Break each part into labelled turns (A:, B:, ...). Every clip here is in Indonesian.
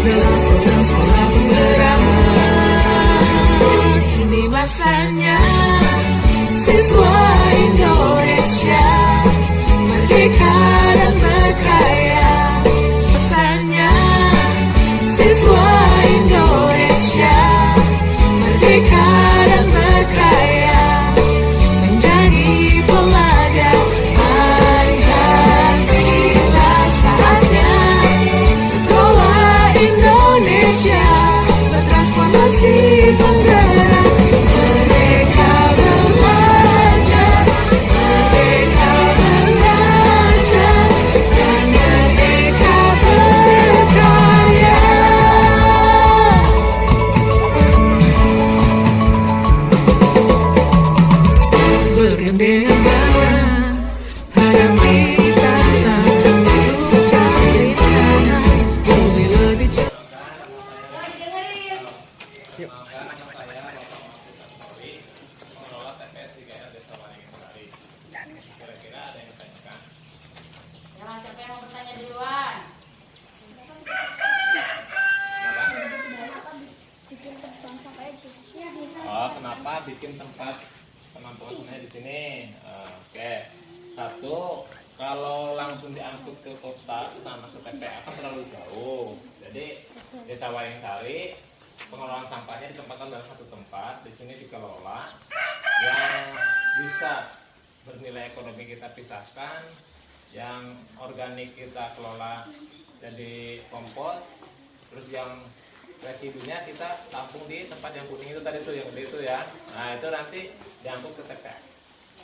A: dalam program sekolah pemberang. Ini masanya siswa Indonesia merdeka dan berkarya. Pesannya siswa Indonesia merdeka dan berkarya, menjadi pelajar Pancasila. Saatnya sekolah Indonesia bertransformasi penggerak. Merdeka belajar, merdeka belajar, dan merdeka berkarya. Bergandengan tangan, hadapi tantangan, luka rintangan, bumi lebih cepat.
B: Ya, siapa yang mau bertanya duluan?
C: Oh, kenapa bikin tempat penampungan sampahnya di sini? Oke, satu, kalau langsung diangkut ke kota sama ke TPA kan terlalu jauh. Jadi Desa Waringin pengelolaan sampahnya ditempatkan dalam satu tempat. Di sini dikelola yang bisa bernilai ekonomi kita pisahkan, yang organik kita kelola jadi kompos, terus yang residunya kita tampung di tempat yang kuning itu tadi tuh, yang gede itu ya. Nah itu nanti diangkut ke TPA,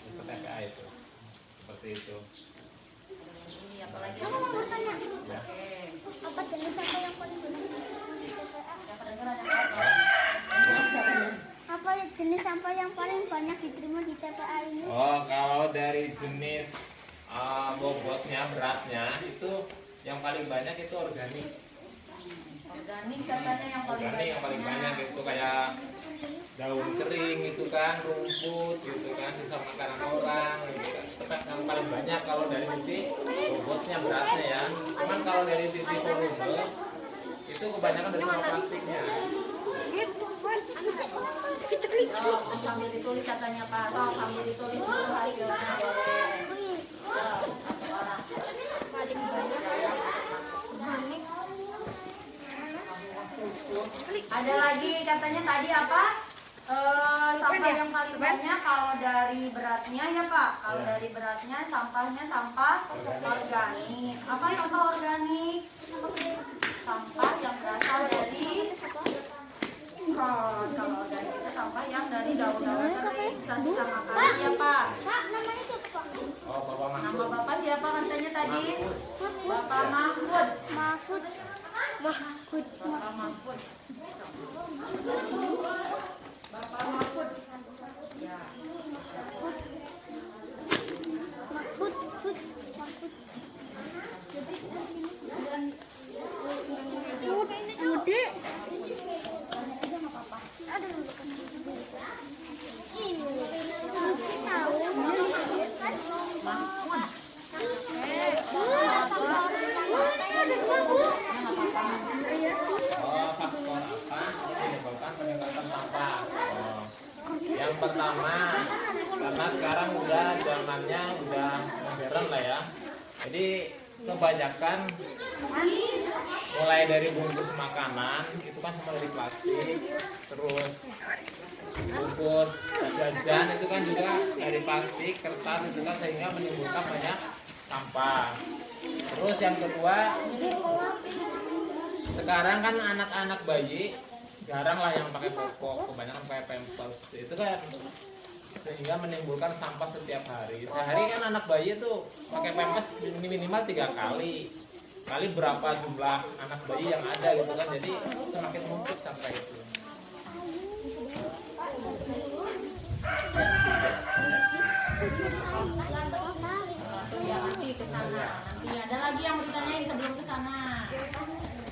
C: ke TPA itu, seperti itu.
B: Ini apalagi?
D: Kamu mau bertanya?
C: Ya.
D: Apa jenis sampah yang paling banyak di TPA?
B: Yang kedengeran yang apa?
D: Apa jenis sampah yang paling banyak diterima di TPA ini?
C: Oh, kalau dari jenis bobotnya, beratnya itu yang paling banyak itu organik.
B: Organik katanya yang paling
C: Organik
B: banyak.
C: yang paling banyak itu kayak daun kering itu kan, rumput gitu kan, sisa makanan orang gitu kan. Tetap yang paling banyak kalau dari sisi bobotnya, beratnya ya. Cuman kalau dari sisi volume itu kebanyakan dari sampah plastiknya.
B: Oh, sambil ditulis katanya Pak. Oh, sambil ditulis dulu hasilnya boleh. Oh, satu orang.
D: Paling banyak organik.
B: Ada lagi katanya tadi apa? Sampah yang paling banyak kalau dari beratnya ya Pak. Kalau
C: Ya.
B: dari beratnya sampahnya sampah organik. Apa sampah organik? Sampah yang berasal dari kalau organik itu sampah yang dari daun-daun kering, sisa-sisa makanan ya Pak.
D: Pak, namanya siapa Pak?
C: Oh, Bapak
B: Nama
C: Mahfud.
B: Bapak siapa katanya tadi? Bapak Mahfud.
D: Mahfud. Mahfud.
B: Bapak Mahfud. Bapak Mahfud. Ya.
D: Mahfud. Mahfud. Bude. Lucu tahu.
B: Mahfud.
C: Oh, faktor apa yang menyebabkan peningkatan sampah? Oh, yang pertama, karena sekarang udah zamannya udah modern lah ya. Jadi kebanyakan mulai dari bungkus makanan itu kan semua dari plastik, terus bungkus jajan itu kan juga dari plastik, kertas itu kan, sehingga menimbulkan banyak sampah. Terus yang kedua, sekarang kan anak-anak bayi jarang lah yang pakai popok, kebanyakan pakai pampers. Itu kan sehingga menimbulkan sampah setiap hari. Sehari kan anak bayi itu pakai pampers minimal 3 kali. Kali berapa jumlah anak bayi yang ada gitu kan. Jadi semakin numpuk sampah itu.
B: Ya nanti ke sana. Nanti ada lagi yang ditanyain sebelum ke sana.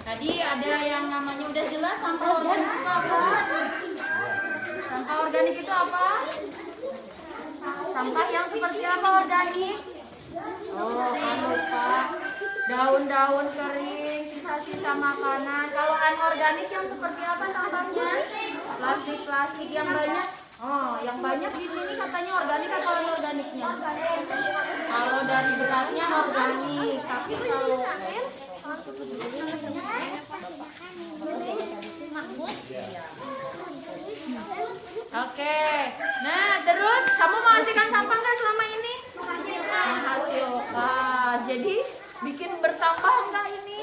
B: Tadi ada yang namanya udah jelas sampah organik itu apa? Sampah organik itu apa? Sampah yang seperti apa organik? Oh, kan lupa. Daun-daun kering, sisa-sisa makanan. Kalau anorganik yang seperti apa sampahnya? Plastik-plastik yang banyak. Oh, yang banyak di sini katanya organik atau anorganiknya? Kalau dari beratnya organik, tapi kalau Oke. Nah, terus kamu menghasilkan sampah nggak selama ini? Menghasilkan. Jadi bikin bertambah enggak ini?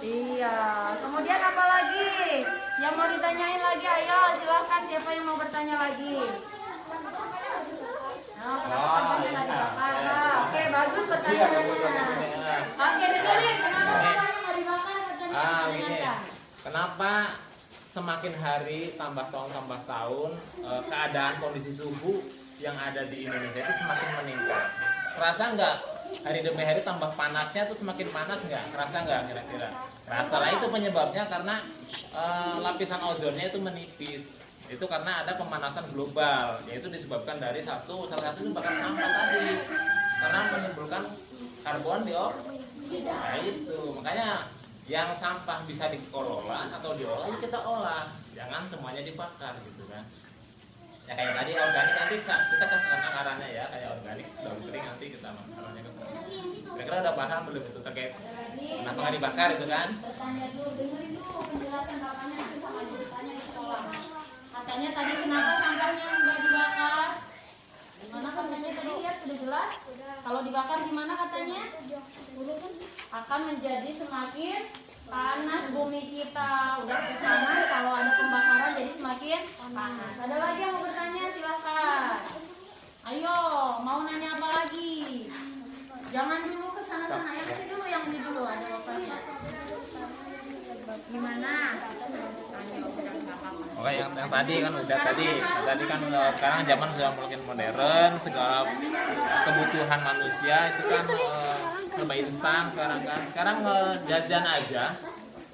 B: Iya. Kemudian apa lagi? Yang mau ditanyain lagi, ayo silakan, siapa yang mau bertanya lagi? Oh, kenapa sampahnya nggak dibakar? Oke, bagus pertanyaannya. Oke, dengerin. Kenapa sampahnya nggak dibakar? Pertanyaannya
C: Gini.
B: ditanyakan.
C: Kenapa semakin hari tambah tahun keadaan kondisi suhu yang ada di Indonesia itu semakin meningkat? Kerasa nggak hari demi hari tambah panasnya tuh semakin panas nggak? Kerasa nggak kira-kira? Kerasa lah, itu penyebabnya karena lapisan ozonnya itu menipis. Itu karena ada pemanasan global, yaitu disebabkan dari salah satu itu bakar sampah tadi, karena menimbulkan karbon dioksida. Nah, itu makanya yang sampah bisa dikelola atau diolah ya kita olah, jangan semuanya dibakar gitu kan. Ya kayak tadi organik, nanti kita ke sana arahnya ya, kayak organik daun kering nanti kita arahnya ke sana. Kira-kira udah paham belum itu terkait kenapa nggak dibakar itu kan?
B: Bertanya dulu, dengerin dulu penjelasan bapaknya, nanti sama ibu bertanya di sekolah. Katanya tadi kenapa sampahnya nggak dibakar? Gimana katanya tadi, lihat sudah jelas? Kalau dibakar gimana katanya? Akan menjadi semakin panas bumi kita. Udah panas, kalau ada pembakaran jadi semakin panas. Ada lagi yang mau bertanya? Silahkan. Ayo, mau nanya apa lagi? Jangan dulu ke sana-sana, ya tadi dulu yang di dulu ada bapaknya. Gimana?
C: Oke, yang tadi kan udah tadi kan sekarang zaman sudah makin modern, segala kebutuhan manusia itu kan serba instan sekarang kan. Sekarang jajan aja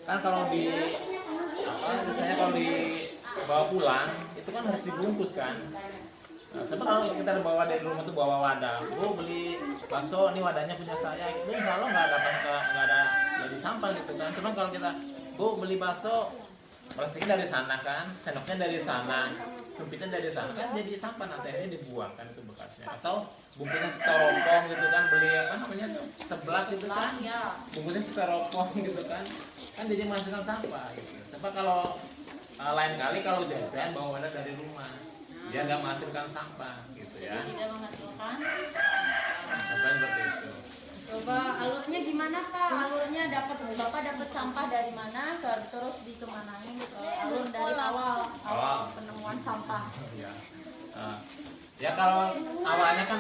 C: kan kalau misalnya kalau dibawa pulang itu kan harus dibungkus kan. Nah, sebab kalau kita bawa dari rumah tuh bawa wadah, beli bakso, ini wadahnya punya saya, itu insya Allah nggak ada jadi sampah gitu kan. Cuma kalau kita beli bakso, plastiknya dari sana kan, sendoknya dari sana, sumpitnya dari sana kan jadi sampah, nanti akhirnya dibuang kan itu bekasnya. Atau bungkusnya styrofoam gitu kan, beli apa namanya seblak gitu kan, bungkusnya styrofoam gitu kan jadi menghasilkan sampah gitu. Coba kalau lain kali kalau jajan bawa wadah dari rumah, dia nggak menghasilkan sampah gitu ya.
B: Tidak menghasilkan.
C: Contohnya seperti itu.
B: Coba alurnya gimana Pak? Alurnya Bapak dapat sampah dari mana? Terus dikemanain? Alur dari awal penemuan sampah.
C: Ya. Ya kalau awalnya kan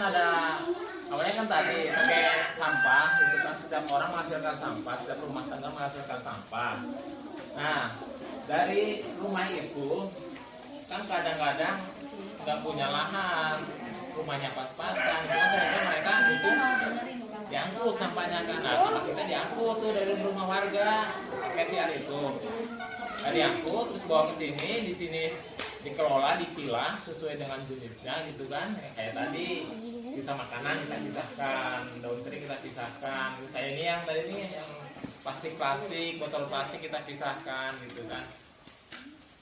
C: tadi pakai sampah itu kan, setiap orang menghasilkan sampah, setiap rumah tangga menghasilkan sampah. Nah, dari rumah itu kan kadang-kadang nggak punya lahan, rumahnya pas-pasan, itu kan ternyata mereka itu diangkut sampahnya kan. Nah, sampah kita diangkut tuh dari rumah warga, KTR itu. Nah, diangkut terus bawa ke sini, di sini dikelola, dipilah sesuai dengan jenisnya gitu kan. Kayak tadi sisa makanan kita pisahkan, daun kering kita pisahkan. Kayak ini yang tadi ini yang plastik, botol plastik kita pisahkan gitu kan.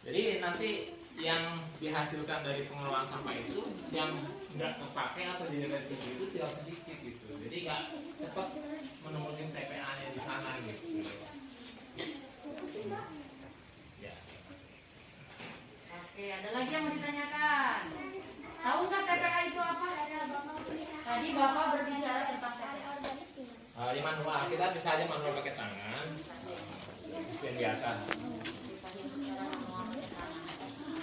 C: Jadi nanti yang dihasilkan dari pengelolaan sampah itu yang nggak kepake atau di residu itu tidak sedikit gitu. Jadi nggak cepat menemukan TPA-nya di sana gitu. Ya.
B: Oke, ada lagi yang mau ditanyakan? Tahu nggak TPA itu apa? Tadi Bapak berbicara tentang TPA.
C: Di manual kita bisa aja manual pakai tangan, yang biasa.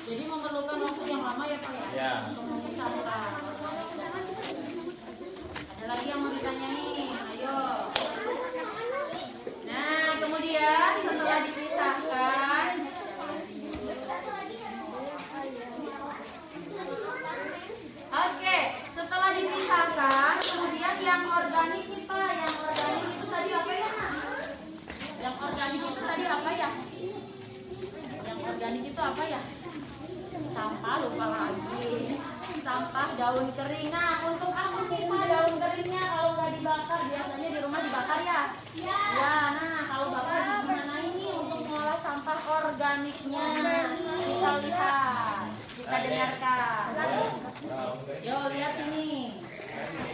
B: Jadi memerlukan waktu yang lama ya Pak ya?
C: Ya.
B: Untuk memisahkan. Ada lagi yang mau ditanyain? Ayo. Nah, kemudian setelah dipisahkan, oke, setelah dipisahkan, kemudian yang organik nih Pak, yang organik itu tadi apa ya? Yang organik itu tadi apa ya? Yang organik itu apa ya? Sampah, lupa lagi. Sampah daun kering. Nah, untuk apa sih Pak daun keringnya kalau nggak dibakar? Biasanya di rumah dibakar ya? Ya, nah kalau Bapak organiknya. Kita lihat, kita dengarkan. Yo, lihat sini.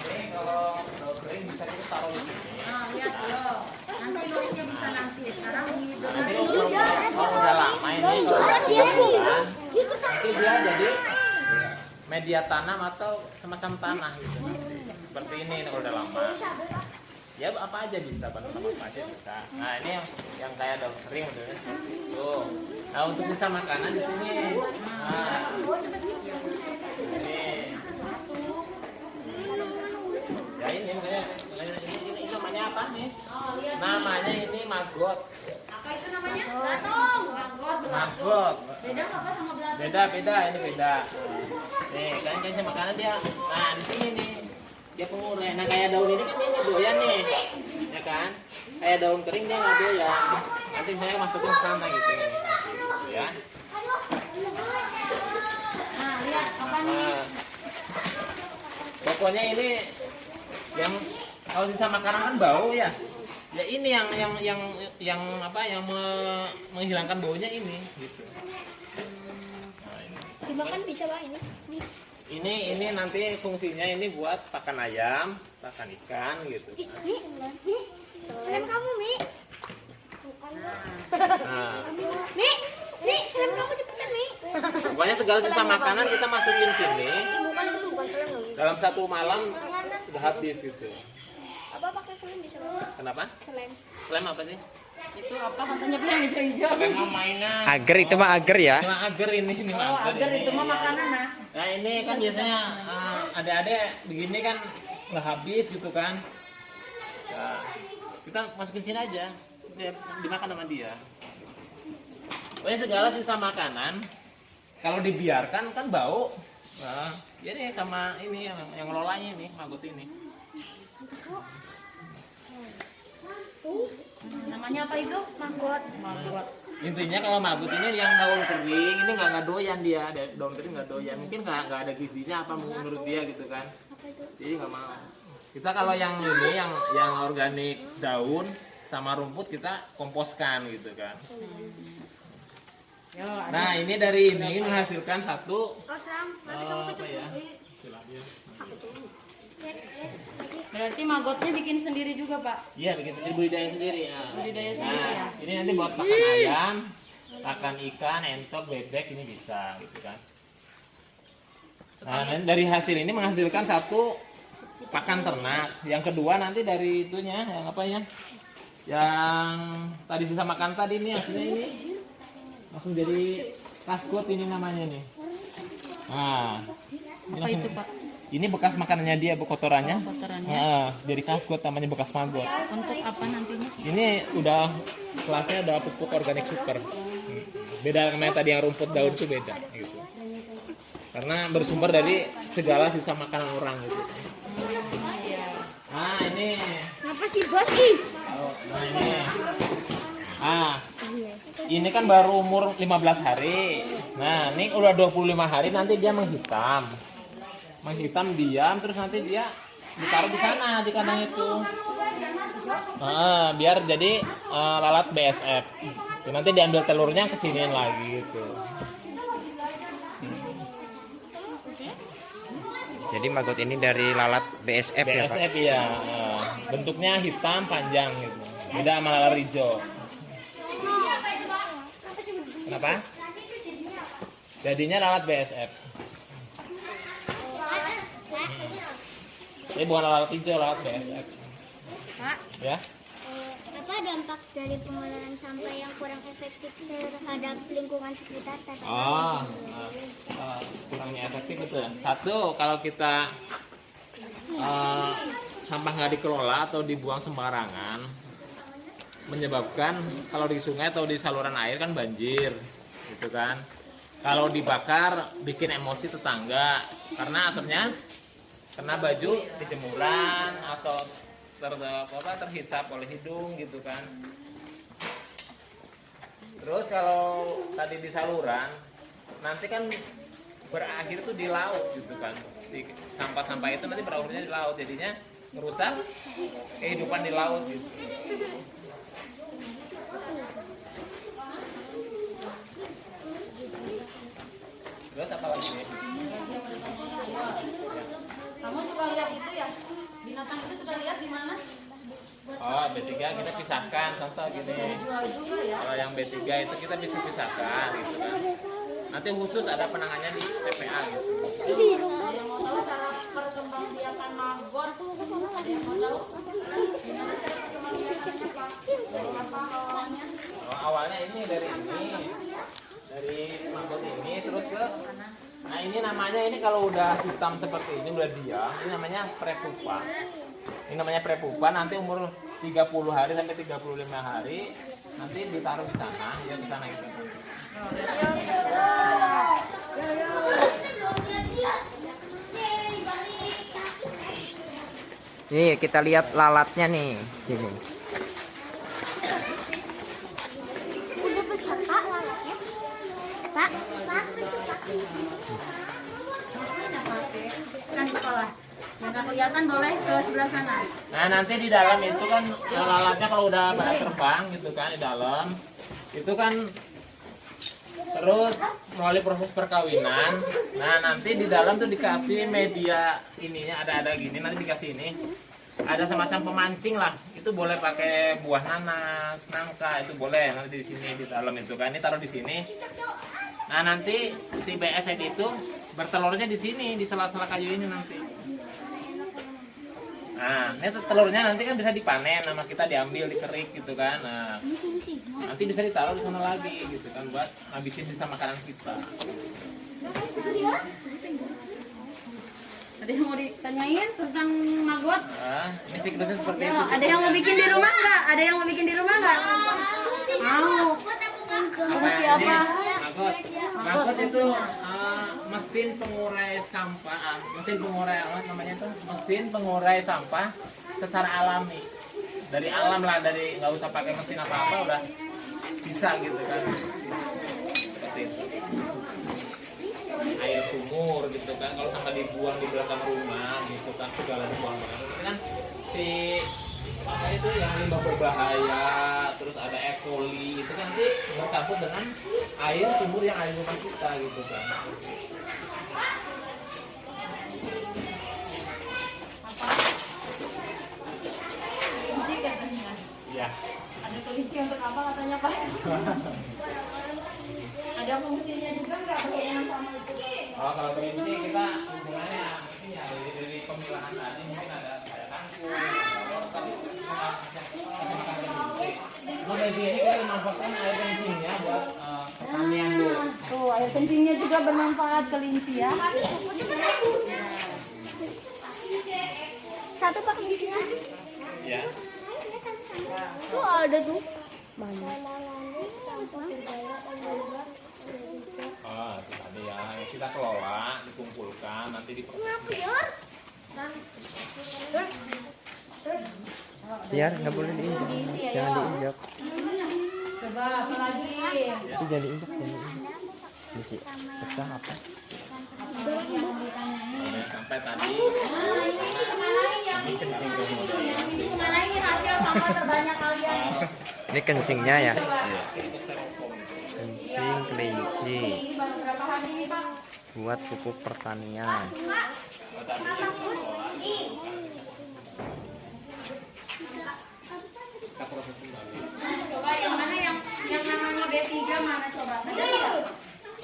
C: Ini kalau daun kering bisa kita taruh di sini.
B: Nah, lihat yo. Nanti nulisnya bisa nanti. Sekarang di
C: Nanti kalau udah lama ini kalau udah sebulan, nanti dia jadi media tanam atau semacam tanah gitu nanti. Seperti ini kalau udah lama. Ya apa aja bisa, tanam apa aja bisa. Nah ini yang kayak daun kering modelnya seperti itu. Nah untuk sisa makanan di sini. Nah, ini. Ya ini makanya ini namanya apa nih? Namanya ini maggot.
B: apa itu namanya? Belatung.
C: Maggot.
B: Beda apa sama belatung?
C: Beda ini beda. Nih kan kasih makanan dia. Nah di sini nih dia pengurai. Nah kayak daun ini kan dia nggak doyan nih, ya kan? Kayak daun kering dia nggak doyan. Nanti saya masukin ke sana gitu, ya.
B: Nah, lihat apa nih?
C: Nah, pokoknya ini yang kalau sisa makanan kan bau ya. Ya ini yang apa yang menghilangkan baunya ini gitu. Nah, ini.
D: Dimakan bisa Pak ini?
C: Ini nanti fungsinya ini buat pakan ayam, pakan ikan gitu.
D: Selem kamu, Mi.
C: Nah,
D: Mi, selem kamu cepetan, Mi.
C: pokoknya segala sisa makanan kita masukin sini.
D: Bukan selem loh.
C: Dalam satu malam sudah habis gitu.
D: Apa pakai selem bisa Pak?
C: Kenapa?
D: Selem.
C: Lem apa sih?
B: Itu apa katanya bilang hijau-hijau?
C: Lem mah mainan.
E: Agar itu mah agar ya.
C: Cuma agar ini
B: Oh,
C: mah
B: agar
C: ini.
B: itu mah makanan nah.
C: Nah ini kan biasanya adik-adik begini kan nggak habis gitu kan. Nah, kita masukin sini aja, dia dimakan sama dia. Pokoknya segala sisa makanan kalau dibiarkan kan bau. Nah, jadi sama ini yang ngelolanya ini, maggot ini.
B: Namanya apa itu?
D: Maggot.
B: Maggot.
C: Intinya kalau maggot ini yang daun kering ini nggak doyan dia, daun kering nggak doyan. Mungkin nggak ada gizinya apa menurut dia gitu kan. Jadi nggak mau. Kita kalau yang ini yang organik daun sama rumput kita komposkan gitu kan.
B: Yo, ada.
C: Nah ini dari ini menghasilkan satu
D: Oh, selam.
C: apa ya? Istilahnya.
B: Berarti maggotnya bikin sendiri juga, Pak?
C: Iya bikin sendiri budidaya sendiri. Ya.
B: Budidaya sendiri ya.
C: Nah, ini nanti buat pakan ayam, pakan ikan, entok, bebek ini bisa gitu kan. Nah, dan dari hasil ini menghasilkan satu pakan ternak. Yang kedua nanti dari itunya yang apa ya? Yang tadi sisa makan tadi ini hasilnya ini langsung jadi kaskus ini namanya nih. Nah, ini
B: Apa
C: langsung-
B: itu, Pak?
C: Ini bekas makanannya dia, kotorannya.
B: Kotorannya.
C: Nah, jadi kaskus namanya bekas maggot.
B: Untuk apa nantinya?
C: Ini udah kelasnya udah pupuk organik super. Beda sama yang tadi yang rumput daun itu beda gitu. Karena bersumber dari segala sisa makanan orang gitu. Nah, ini.
D: Ngapa sih bos sih?
C: Nah, ini. Ah. Ini kan baru umur 15 hari. Nah, ini udah 25 hari nanti dia menghitam. Menghitam diam terus nanti dia ditaruh di sana di kandang itu. Biar jadi lalat BSF. Nanti diambil telurnya kesiniin lagi gitu.
E: Jadi maggot ini dari lalat BSF ya Pak?
C: BSF ya. Bentuknya hitam panjang gitu. Beda sama lalat hijau. Kenapa? Jadinya lalat BSF. Ini bukan lalat hijau, lalat BSF.
D: Pak,
C: Ya.
D: apa dampak dari pengolahan sampah yang kurang efektif terhadap lingkungan sekitar?
C: Kurangnya efektif itu. Satu, kalau kita sampah nggak dikelola atau dibuang sembarangan, menyebabkan kalau di sungai atau di saluran air kan banjir, gitu kan. Kalau dibakar bikin emosi tetangga karena asapnya kena baju di jemuran atau terhisap oleh hidung gitu kan. Terus kalau tadi di saluran nanti kan berakhir tuh di laut gitu kan. Sampah-sampah itu nanti berakhirnya di laut, jadinya merusak kehidupan di laut gitu. kita pisahkan, contoh gini.
B: Jual juga ya.
C: Kalau yang B3 itu kita bisa pisahkan gitu kan. Nanti khusus ada penangannya di TPA gitu.
B: Yang mau tahu cara perkembangbiakan maggot, ada yang mau tahu gimana cara perkembangbiakannya Pak? Apa awalnya?
C: Awalnya ini dari maggot ini terus ke, nah ini namanya, ini kalau udah hitam seperti ini udah diam, ini namanya prepupa. Ini namanya prepupa, nanti umur 30 hari sampai 35 hari nanti ditaruh di sana, ya di sana gitu.
E: Nih kita lihat lalatnya nih sini.
D: Udah besar Pak lalatnya. Pak.
B: Kan di sekolah. Yang nggak kelihatan boleh ke sebelah sana.
C: Nah nanti di dalam itu kan lalatnya kalau udah pada terbang gitu kan di dalam itu kan terus melalui proses perkawinan. Nah nanti di dalam tuh dikasih media ininya ada gini, nanti dikasih ini ada semacam pemancing lah, itu boleh pakai buah nanas, nangka, itu boleh nanti di sini di dalam itu kan, ini taruh di sini. Nah nanti si BSN itu bertelurnya di sini di sela-sela kayu ini nanti. Nah, ini telurnya nanti kan bisa dipanen sama kita, diambil, dikerik gitu kan. Nah, nanti bisa ditaruh di sana lagi gitu kan buat ngabisin sisa makanan kita.
B: Ada yang mau ditanyain tentang maggot?
C: Nah, ini siklusnya seperti
B: Ya,
C: itu.
B: ada yang mau bikin di rumah nggak? Ada yang mau bikin di rumah nggak? Mau. Mesti apa?
C: Maggot itu mesin pengurai sampah, mesin pengurai apa namanya itu? Mesin pengurai sampah secara alami. Dari alam lah, dari nggak usah pakai mesin apa-apa udah bisa gitu kan. Seperti itu. Air sumur gitu kan, kalau sampai dibuang di belakang rumah gitu kan, segala dibuang. Itu kan si apa itu yang limbah berbahaya, terus ada E. coli itu kan nanti bercampur dengan air sumur yang ada di rumah kita gitu kan.
B: Kelinci katanya.
C: Iya.
B: Ada kelinci untuk apa katanya Pak? Ada fungsinya juga nggak berhubungan sama itu?
C: Oh, kalau kelinci kita hubungannya mungkin ya dari pemilahan tadi mungkin ada kayak kangkung, tadi kelinci ini kita memanfaatkan air kencingnya buat pertanian dulu.
B: Tuh, air kencingnya juga bermanfaat kelinci ya.
D: Satu Pak kelinci.
C: Ya.
D: Tuh ada tuh. Mana?
C: Oh, itu tadi ya. Kita kelola, dikumpulkan, nanti diproses.
E: Biar nggak boleh diinjak. Jangan diinjak.
B: Coba apa lagi?
E: Itu jangan diinjak, jangan diinjak. Misi pecah apa?
C: Udah sampai tadi. Ini kencing tuh modelnya.
B: Mana ini hasil sampah terbanyak kalian?
E: Ini kencingnya ya.
C: Iya.
E: Kencing kelinci
B: Ini baru berapa hari ini Pak?
E: buat pupuk pertanian.
C: Kita proses kembali.
B: Coba yang mana yang namanya B3 mana coba? Ada nggak?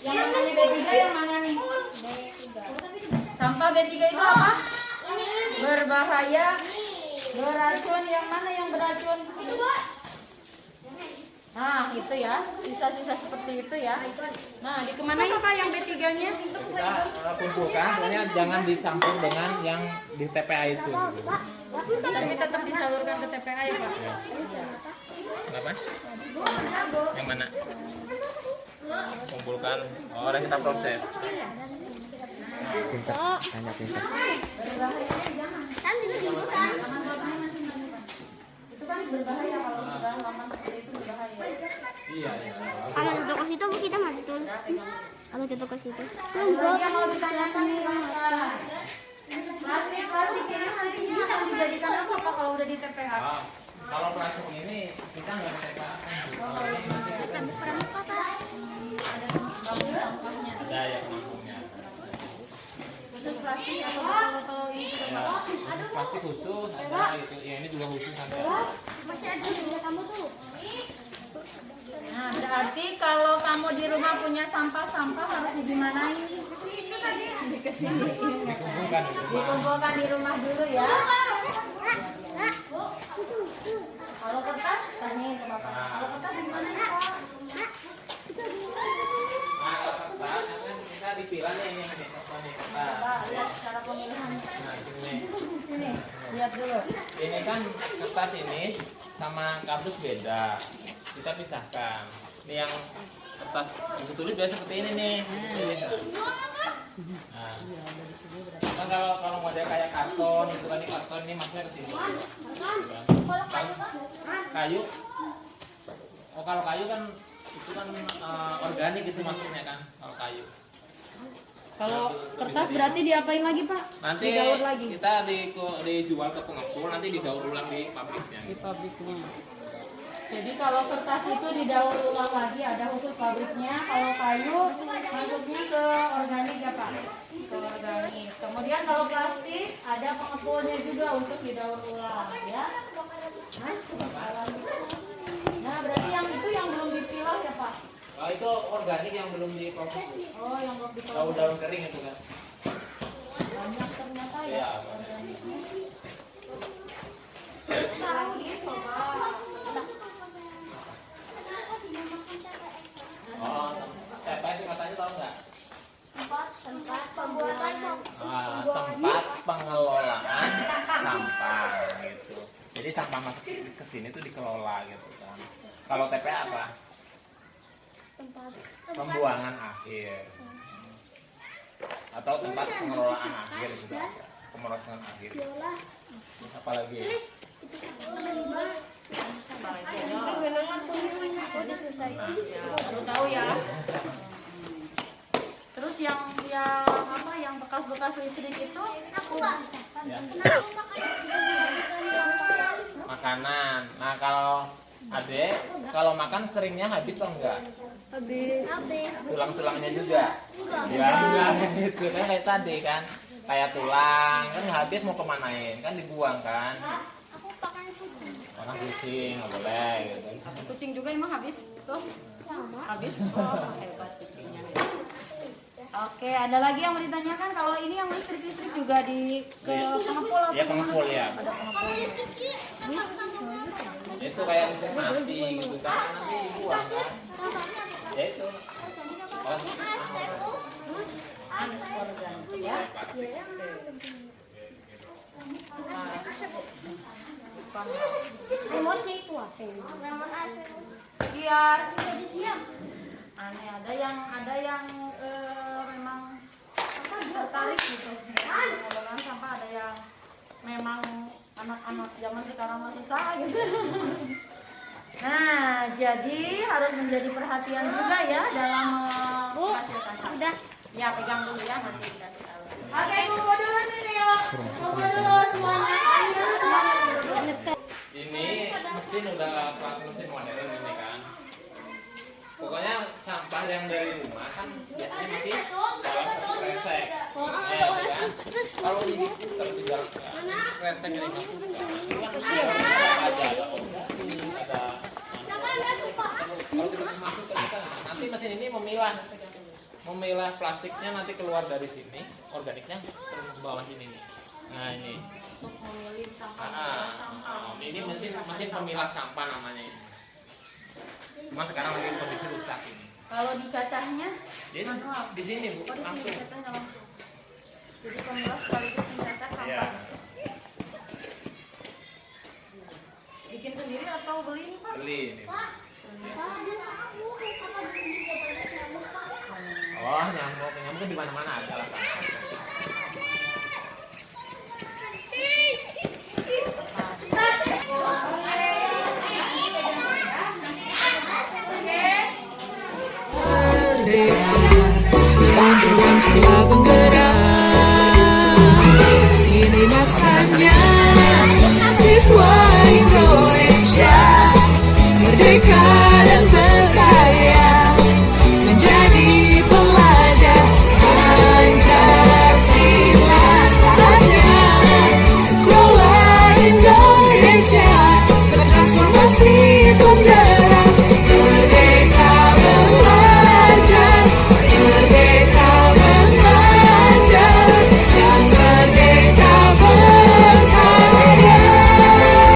B: Yang namanya B3 yang mana nih? Sampah B3 itu apa? Berbahaya, beracun. Yang mana yang beracun? Nah itu ya, sisa-sisa seperti itu ya. Nah dikemanain Pak yang B3-nya?
C: Kita kumpulkan, pokoknya jangan dicampur dengan yang di TPA itu.
B: Tapi tetap disalurkan ke TPA ya Pak?
C: Kenapa? Yang mana? Kumpulkan, orang kita proses.
E: Pintar, hanya pintar.
B: Itu kan berbahaya kalau sudah lama seperti itu berbahaya.
C: Iya, iya.
D: Kalau tutup ke situ Bu, kita mati tuh. Kalau tutup ke situ.
B: Lagi yang mau ditanyakan silakan. Plastik ini nantinya akan dijadikan apa Pak kalau udah di TPA?
C: Ah, kalau plastik ini kita nggak TPA.
B: Bagus sampahnya.
C: Ada yang mampunya.
B: Khusus plastik atau botol-botol ini juga
C: Ya, plastik khusus ada gitu. Ya ini juga khusus ada.
D: Masih ada di kamu tuh.
B: Nah, berarti kalau kamu di rumah punya sampah-sampah harus digimanain? Kesini.
C: Dikumpulkan di rumah.
B: Dikumpulkan di rumah dulu ya. Kalau kertas, tanyain ke bapak. Kalau kertas gimana ya Pak?
C: Nah, kalau kertas kan kita dipilah nih ini kertas nih. Nah,
B: Pak, lihat cara pemilihannya.
C: sini.
B: Sini, lihat dulu.
C: Ini kan kertas ini sama kardus beda. Kita pisahkan. Ini yang kertas buku tulis biasa seperti ini nih. Nah, kan kalau model kayak karton itu kan, ini karton ini maksudnya ke sini. Kayu. Oh, kalau kayu kan itu kan organik gitu maksudnya kan kalau kayu.
B: Kalau kertas berarti diapain lagi Pak?
C: Nanti
B: Didaur lagi?
C: kita dijual ke pengepul, nanti didaur ulang di pabriknya.
B: Di pabriknya. Jadi kalau kertas itu didaur ulang lagi, ada khusus pabriknya. Kalau kayu masuknya ke organik ya Pak? Ke organik. Kemudian kalau plastik ada pengepulnya juga untuk didaur ulang ya. Nah berarti yang itu yang belum dipilah ya Pak?
C: Oh, itu organik yang belum diproses.
B: Oh yang belum dipilah.
C: Daun-daun kering itu kan.
B: Banyak ternyata ya.
C: Iya.
B: Lagi coba.
C: Oh, apa itu katanya tahu nggak?
D: Tempat pembuatan
C: Tempat pengelolaan sampah gitu. Jadi sampah masuk ke sini tuh dikelola gitu kan. Kalau TPA apa?
D: tempat
C: Pembuangan akhir. Atau tempat pengelolaan akhir juga. Pemrosesan akhir. Apalagi?
B: Baru tahu ya. Terus yang apa yang bekas-bekas listrik itu
C: Ya. Makanan. Nah, kalau Adek, kalau makan seringnya habis atau enggak?
B: habis.
C: Tulang-tulangnya juga? Ya, enggak gitu kan kayak tadi kan. Kayak tulang, kan habis mau kemanain? Kan dibuang kan? Orang kucing, nggak boleh gitu.
B: Kucing juga emang habis tuh? Habis? Oh, hebat kucingnya. Oke, ada lagi yang mau ditanyakan? Kalau ini yang listrik-listrik juga ke pengepul atau
C: Iya, pengepul ya.
B: ada pengepulnya.
C: Itu kayak listrik mati gitu kan, nanti dibuang kan? Ya itu. Oh,
B: Organik ya.
D: remote itu
B: Biar aneh ada yang memang tertarik gitu pengelolaan sampah, ada yang memang anak-anak zaman sekarang masih susah gitu. Nah jadi harus menjadi perhatian juga ya dalam menghasilkan sampah.
D: udah
B: Ya pegang dulu ya, nanti dikasih tahu. Oke, kumpul dulu sini yuk. Kumpul dulu semuanya. Ayo semuanya dulu.
C: ini mesin udah kelas mesin modern ini kan. Pokoknya sampah yang dari rumah kan biasanya masih dalam satu kresek. Kan? Kalau ini diputar di dalam kresek ini kan ada kalau kita masuk ke kita, nanti mesin ini memilah plastiknya, nanti keluar dari sini, organiknya ke bawah sini nih. Nah ini.
B: Untuk memilih sampah.
C: Ini mesin pemilah sampah namanya ini. Cuma sekarang lagi kondisi rusak ini.
B: Kalau dicacahnya
C: Jadi
B: manual.
C: di sini Bu,
B: Oh, di sini
C: langsung.
B: dicacahnya langsung. Jadi pemilah sekaligus mencacah
C: Iya.
B: sampah. Bikin sendiri atau beli nih Pak?
C: Beli ini. Oh, nyamuk di mana-mana ada lah.
A: Bulan-bulan setelah penggerak, kini masanya siswa Indonesia merdeka dan